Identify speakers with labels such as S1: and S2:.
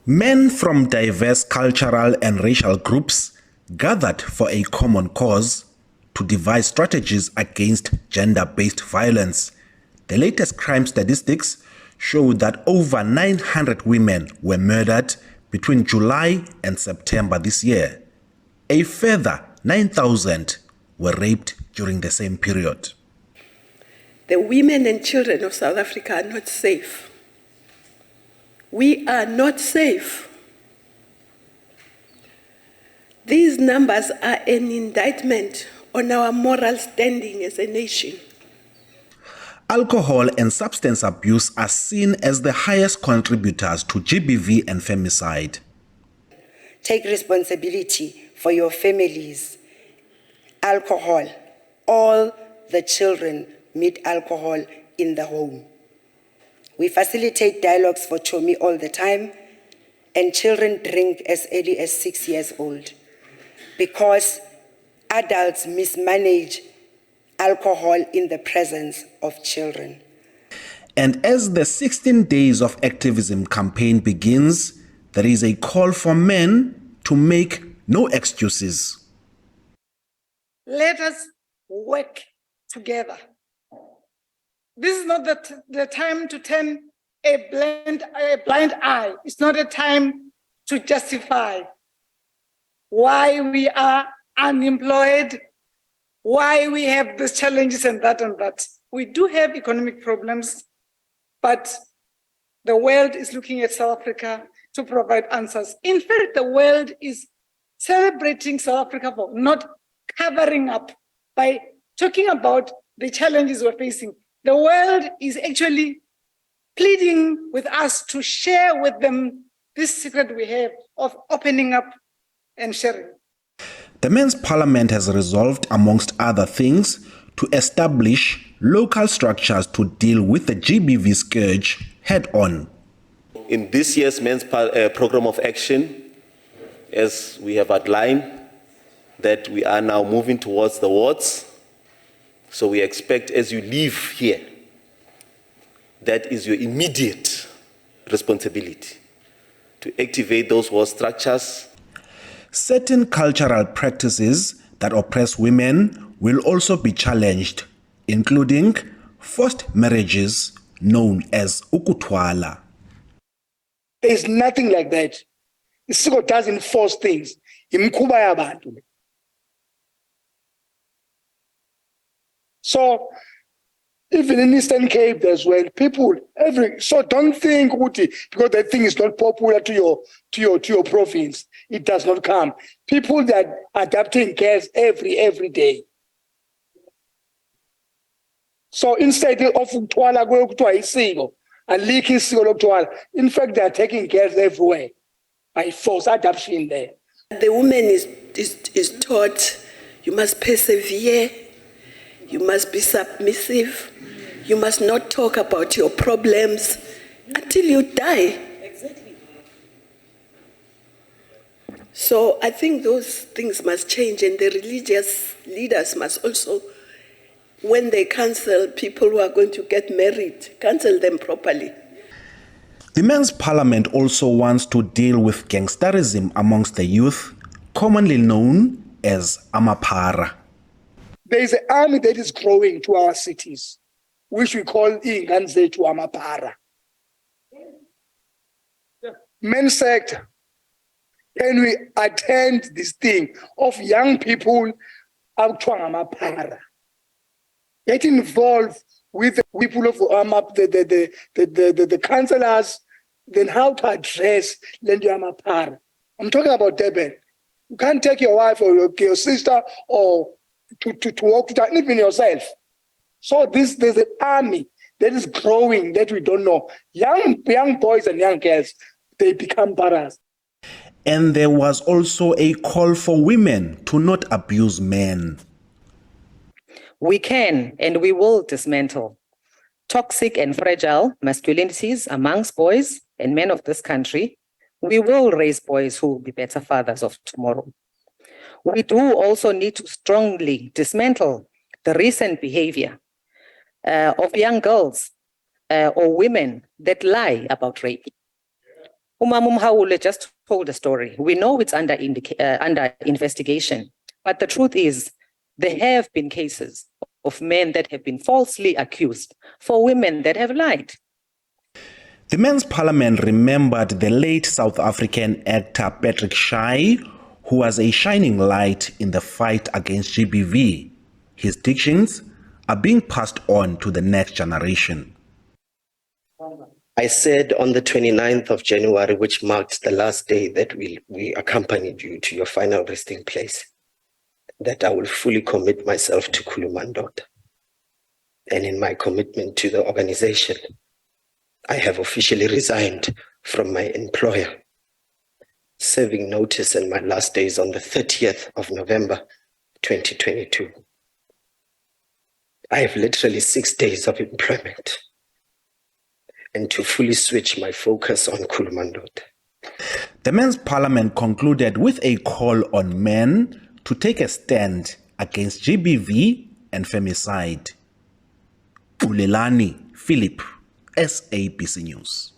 S1: Men from diverse cultural and racial groups gathered for a common cause to devise strategies against gender-based violence. The latest crime statistics show that over 900 women were murdered between July and September this year. A further 9,000 were raped during the same period.
S2: The women and children of South Africa are not safe. We are not safe. These numbers are an indictment on our moral standing as a nation.
S1: Alcohol and substance abuse are seen as the highest contributors to GBV and femicide.
S3: Take responsibility for your families. Alcohol. All the children meet alcohol in the home. We facilitate dialogues for Chomi all the time, and children drink as early as 6 years old because adults mismanage alcohol in the presence of children.
S1: And as the 16 Days of Activism campaign begins, there is a call for men to make no excuses.
S4: Let us work together. This is not the time to turn a blind eye. It's not a time to justify why we are unemployed, why we have these challenges and that and that. We do have economic problems, but the world is looking at South Africa to provide answers. In fact, the world is celebrating South Africa for not covering up by talking about the challenges we're facing. The world is actually pleading with us to share with them this secret we have of opening up and sharing.
S1: The Men's Parliament has resolved, amongst other things, to establish local structures to deal with the GBV scourge head-on.
S5: In this year's Men's Program of Action, as we have outlined, that we are now moving towards the wards. So we expect as you leave here, that is your immediate responsibility to activate those ward structures.
S1: Certain cultural practices that oppress women will also be challenged, including forced marriages known as ukuthwala.
S6: There is nothing like that. Isiko doesn't force things. Imikhuba yabantu. So, even in Eastern Cape as well, people so don't think because that thing is not popular to your province, it does not come. People that are adapting cares every day. So instead of ukutwala kuthiwa isiko, alikho isiko lokutwala. In fact, they are taking cares everywhere by force adoption there.
S2: The woman is taught you must persevere. You must be submissive. You must not talk about your problems until you die. Exactly. So I think those things must change, and the religious leaders must also, when they counsel people who are going to get married, counsel them properly.
S1: The Men's Parliament also wants to deal with gangsterism amongst the youth, commonly known as amaphara.
S6: There is an army that is growing to our cities, which we call Inganze to Amaphara. Men's sector, can we attend this thing of young people out to Amaphara? Get involved with the people of the councillors, then how to address Lendu Amaphara. I'm talking about Durban. You can't take your wife or your sister or to walk to even yourself. So there's an army that is growing that we don't know. Young boys and young girls, they become paras.
S1: And there was also a call for women to not abuse men.
S7: We can and we will dismantle toxic and fragile masculinities amongst boys and men of this country. We will raise boys who will be better fathers of tomorrow. We do also need to strongly dismantle the recent behavior of young girls or women that lie about rape. Umam Umhaule just told a story. We know it's under investigation, but the truth is there have been cases of men that have been falsely accused for women that have lied.
S1: The Men's Parliament remembered the late South African actor Patrick Shai, who was a shining light in the fight against GBV. His teachings are being passed on to the next generation.
S8: I said on the 29th of January, which marked the last day that we accompanied you to your final resting place, that I will fully commit myself to Kulumandot. And in my commitment to the organization, I have officially resigned from my employer, serving notice in my last days on the 30th of November, 2022. I have literally 6 days of employment and to fully switch my focus on Kulumandot.
S1: The Men's Parliament concluded with a call on men to take a stand against GBV and femicide. Ulelani Philip, SABC News.